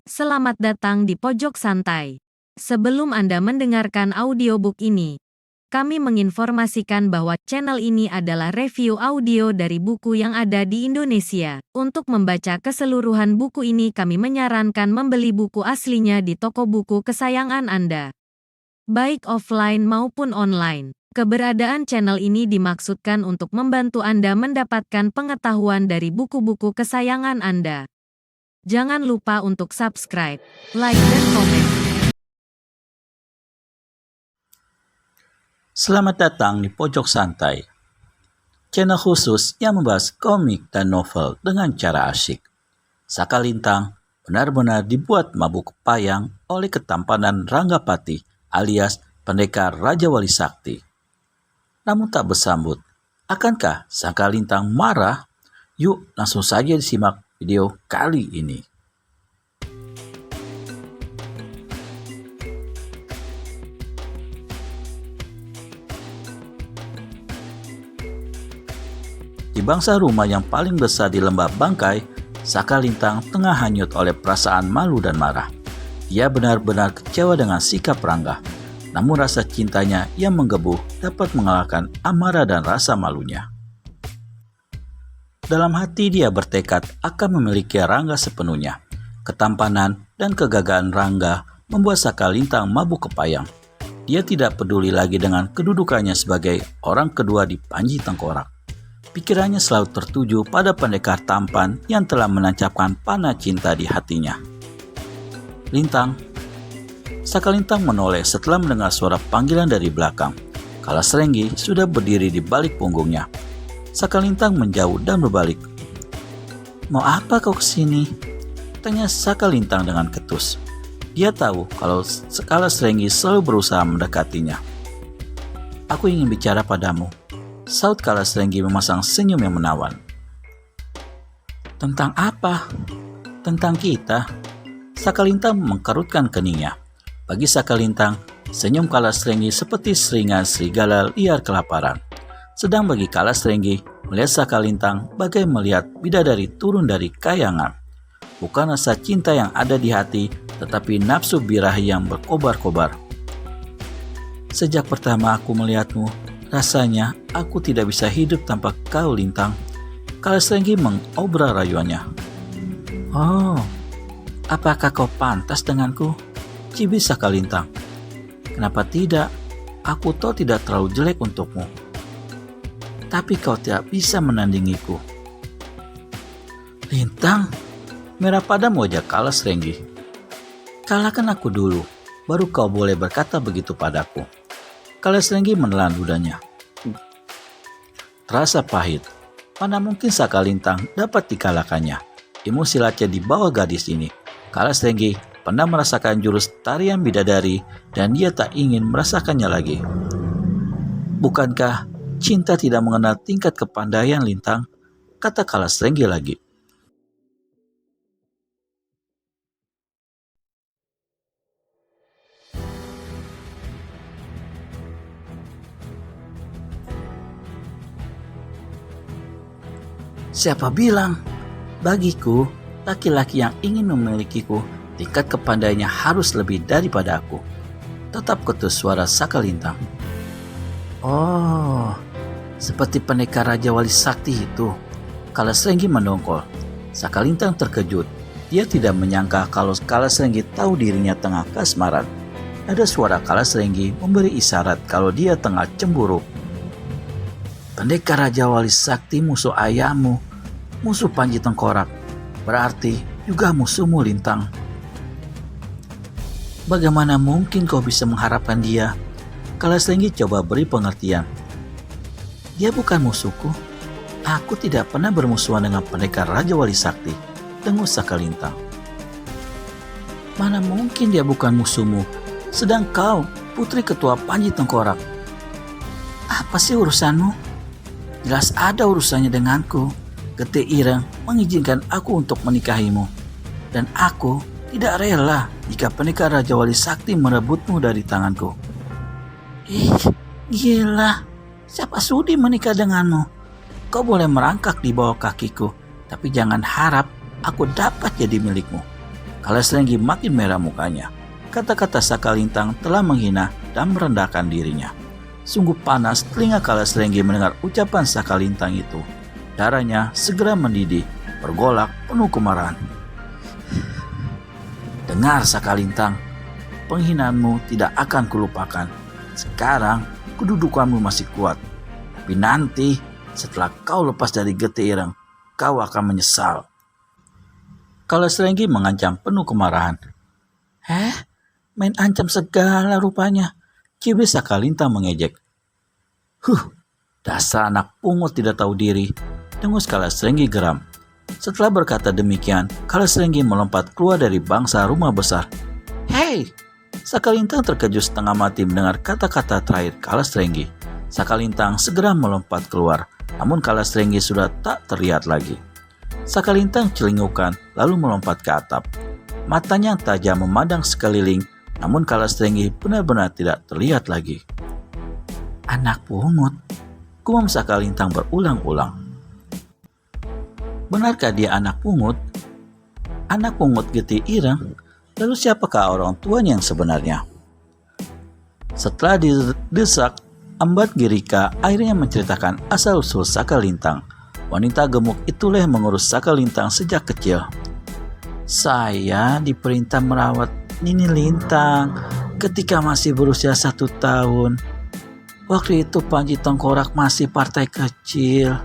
Selamat datang di Pojok Santai. Sebelum Anda mendengarkan audiobook ini, kami menginformasikan bahwa channel ini adalah review audio dari buku yang ada di Indonesia. Untuk membaca keseluruhan buku ini, kami menyarankan membeli buku aslinya di toko buku kesayangan Anda, baik offline maupun online. Keberadaan channel ini dimaksudkan untuk membantu Anda mendapatkan pengetahuan dari buku-buku kesayangan Anda. Jangan lupa untuk subscribe, like, dan komen. Selamat datang di Pojok Santai, channel khusus yang membahas komik dan novel dengan cara asyik. Saka Lintang benar-benar dibuat mabuk kepayang oleh ketampanan Ranggapati alias pendekar Raja Wali Sakti. Namun tak bersambut, akankah Saka Lintang marah? Yuk langsung saja disimak video kali ini. Di bangsa rumah yang paling besar di lembah Bangkai, Saka Lintang tengah hanyut oleh perasaan malu dan marah. Dia benar-benar kecewa dengan sikap Rangga, namun rasa cintanya yang menggebu dapat mengalahkan amarah dan rasa malunya. Dalam hati dia bertekad akan memiliki Rangga sepenuhnya. Ketampanan dan kegagahan Rangga membuat Saka Lintang mabuk kepayang. Dia tidak peduli lagi dengan kedudukannya sebagai orang kedua di Panji Tengkorak. Pikirannya selalu tertuju pada pendekar tampan yang telah menancapkan panah cinta di hatinya. Lintang. Saka Lintang menoleh setelah mendengar suara panggilan dari belakang. Kalasrenggi sudah berdiri di balik punggungnya. Saka Lintang menjauh dan berbalik. "Mau apa kau kesini?" tanya Saka Lintang dengan ketus. Dia tahu kalau Kalasrenggi selalu berusaha mendekatinya. "Aku ingin bicara padamu," saut Kalasrenggi memasang senyum yang menawan. "Tentang apa?" "Tentang kita." Saka Lintang mengkerutkan keningnya. Bagi Saka Lintang, senyum Kalasrenggi seperti seringan serigala liar kelaparan. Sedang bagi Kalasrenggi, melihat Saka Lintang bagai melihat bidadari turun dari kayangan. Bukan rasa cinta yang ada di hati, tetapi nafsu birahi yang berkobar-kobar. "Sejak pertama aku melihatmu, rasanya aku tidak bisa hidup tanpa kau, Lintang." Kalasrenggi mengobrol rayuannya. "Oh, apakah kau pantas denganku?" cibir Saka Lintang. "Kenapa tidak? Aku tahu tidak terlalu jelek untukmu. Tapi kau tidak bisa menandingiku." "Lintang," merah padam wajah Kalasrenggi. "Kalahkan aku dulu, baru kau boleh berkata begitu padaku." Kalasrenggi menelan ludahnya. Terasa pahit. Mana mungkin Saka Lintang dapat dikalahkannya. Ilmu silatnya di bawah gadis ini. Kalasrenggi pernah merasakan jurus tarian bidadari dan dia tak ingin merasakannya lagi. "Bukankah cinta tidak mengenal tingkat kepandaian, Lintang?" kata Kalasrenggi lagi. "Siapa bilang? Bagiku, laki-laki yang ingin memilikiku, tingkat kepandaiannya harus lebih daripada aku," tetap ketus suara Saka Lintang. "Oh, seperti pendekar Raja Wali Sakti itu." Kalasrenggi mendongkol. Saka Lintang terkejut. Dia tidak menyangka kalau Kalasrenggi tahu dirinya tengah kasmaran. Ada suara Kalasrenggi memberi isyarat kalau dia tengah cemburu. "Pendekar Raja Wali Sakti musuh ayahmu, musuh Panji Tengkorak, berarti juga musuhmu, Lintang. Bagaimana mungkin kau bisa mengharapkan dia?" Kalasrenggi coba beri pengertian. "Dia bukan musuhku. Aku tidak pernah bermusuhan dengan pendekar Raja Wali Sakti," dengus Saka Lintang. "Mana mungkin dia bukan musuhmu, sedang kau putri ketua Panji Tengkorak. Apa sih urusanmu?" "Jelas ada urusannya denganku. Gete Ireng mengizinkan aku untuk menikahimu. Dan aku tidak rela jika pendekar Raja Wali Sakti merebutmu dari tanganku." "Ih, gila. Siapa sudi menikah denganmu? Kau boleh merangkak di bawah kakiku, tapi jangan harap aku dapat jadi milikmu." Kalasrenggi makin merah mukanya. Kata-kata Sakalintang telah menghina dan merendahkan dirinya. Sungguh panas telinga Kalasrenggi mendengar ucapan Sakalintang itu. Darahnya segera mendidih, bergolak penuh kemarahan. Dengar Sakalintang, penghinaanmu tidak akan kulupakan. Sekarang kedudukanmu masih kuat. Tapi nanti setelah kau lepas dari Getih Ireng, kau akan menyesal. Kalasrenggi mengancam penuh kemarahan. Main ancam segala rupanya. Cibir Sakalintang mengejek. Dasar anak pungut tidak tahu diri. Dengus Kalasrenggi geram. Setelah berkata demikian, Kalasrenggi melompat keluar dari bangsa rumah besar. Hei! Sakalintang terkejut setengah mati mendengar kata-kata terakhir Kalasrenggi. Sakalintang segera melompat keluar, namun Kalasrenggi sudah tak terlihat lagi. Sakalintang celingukan lalu melompat ke atap. Matanya tajam memandang sekeliling, namun Kalasrenggi benar-benar tidak terlihat lagi. Anak pungut, gumam Sakalintang berulang-ulang. Benarkah dia anak pungut? Anak pungut Getih Ireng? Lalu siapakah orang tuanya yang sebenarnya? Setelah didesak, Ambat Girika akhirnya menceritakan asal-usul Sakalintang. Wanita gemuk itulah yang mengurus Sakalintang sejak kecil. Saya diperintah merawat Nini Lintang ketika masih berusia 1 tahun. Waktu itu Panji Tengkorak masih partai kecil.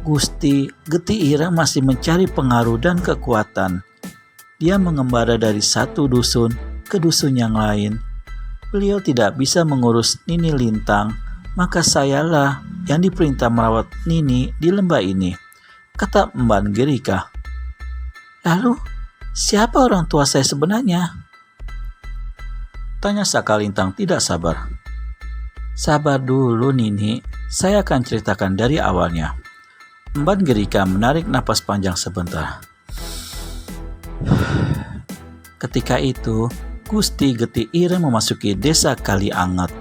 Gusti Getih Ireng masih mencari pengaruh dan kekuatan. Dia mengembara dari satu dusun ke dusun yang lain. Beliau tidak bisa mengurus Nini Lintang, maka sayalah yang diperintah merawat Nini di lembah ini, kata Mbak Girika. Lalu, siapa orang tua saya sebenarnya? Tanya Sakalintang tidak sabar. Sabar dulu Nini, saya akan ceritakan dari awalnya. Mbak Girika menarik napas panjang sebentar. Ketika itu, Gusti Getih Ireng memasuki desa Kalianget.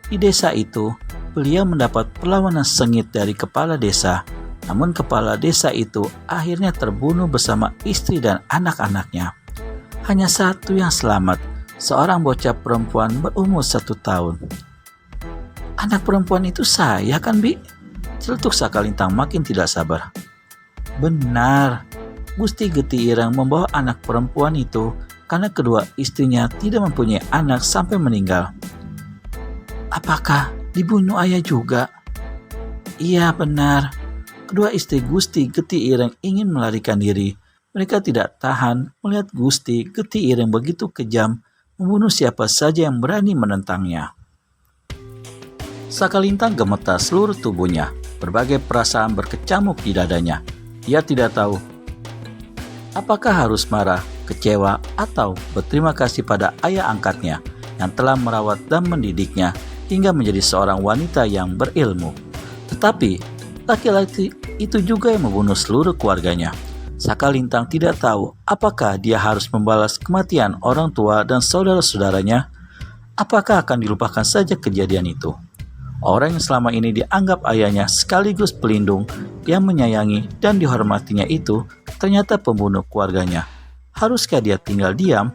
Di desa itu, beliau mendapat perlawanan sengit dari kepala desa. Namun kepala desa itu akhirnya terbunuh bersama istri dan anak-anaknya. Hanya satu yang selamat, seorang bocah perempuan berumur 1 tahun. Anak perempuan itu saya kan, Bi? Celetuk Sakalintang makin tidak sabar. Benar, Gusti Getih Ireng membawa anak perempuan itu karena kedua istrinya tidak mempunyai anak sampai meninggal. Apakah dibunuh ayah juga? Iya benar, kedua istri Gusti Getih Ireng ingin melarikan diri. Mereka tidak tahan melihat Gusti Getih Ireng begitu kejam membunuh siapa saja yang berani menentangnya. Sakalintang gemetar seluruh tubuhnya. Berbagai perasaan berkecamuk di dadanya. Dia tidak tahu apakah harus marah, kecewa, atau berterima kasih pada ayah angkatnya yang telah merawat dan mendidiknya hingga menjadi seorang wanita yang berilmu. Tetapi, laki-laki itu juga yang membunuh seluruh keluarganya. Sakalintang tidak tahu apakah dia harus membalas kematian orang tua dan saudara-saudaranya. Apakah akan dilupakan saja kejadian itu? Orang yang selama ini dianggap ayahnya sekaligus pelindung yang menyayangi dan dihormatinya itu ternyata pembunuh keluarganya. Haruskah dia tinggal diam?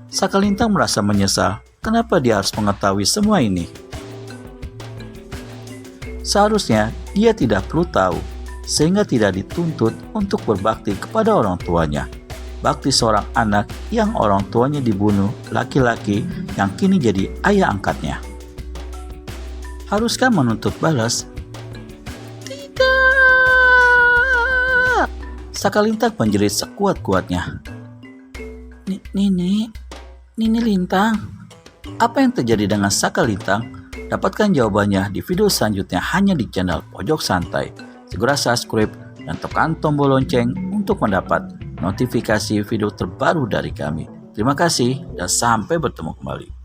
Sakalintang merasa menyesal. Kenapa dia harus mengetahui semua ini? Seharusnya dia tidak perlu tahu, sehingga tidak dituntut untuk berbakti kepada orang tuanya. Bakti seorang anak yang orang tuanya dibunuh laki-laki yang kini jadi ayah angkatnya. Haruskah menuntut balas? Tidak! Sakalintang menjerit sekuat-kuatnya. Nini Lintang, apa yang terjadi dengan Sakalintang? Dapatkan jawabannya di video selanjutnya hanya di channel Pojok Santai. Segera subscribe dan tekan tombol lonceng untuk mendapat notifikasi video terbaru dari kami. Terima kasih dan sampai bertemu kembali.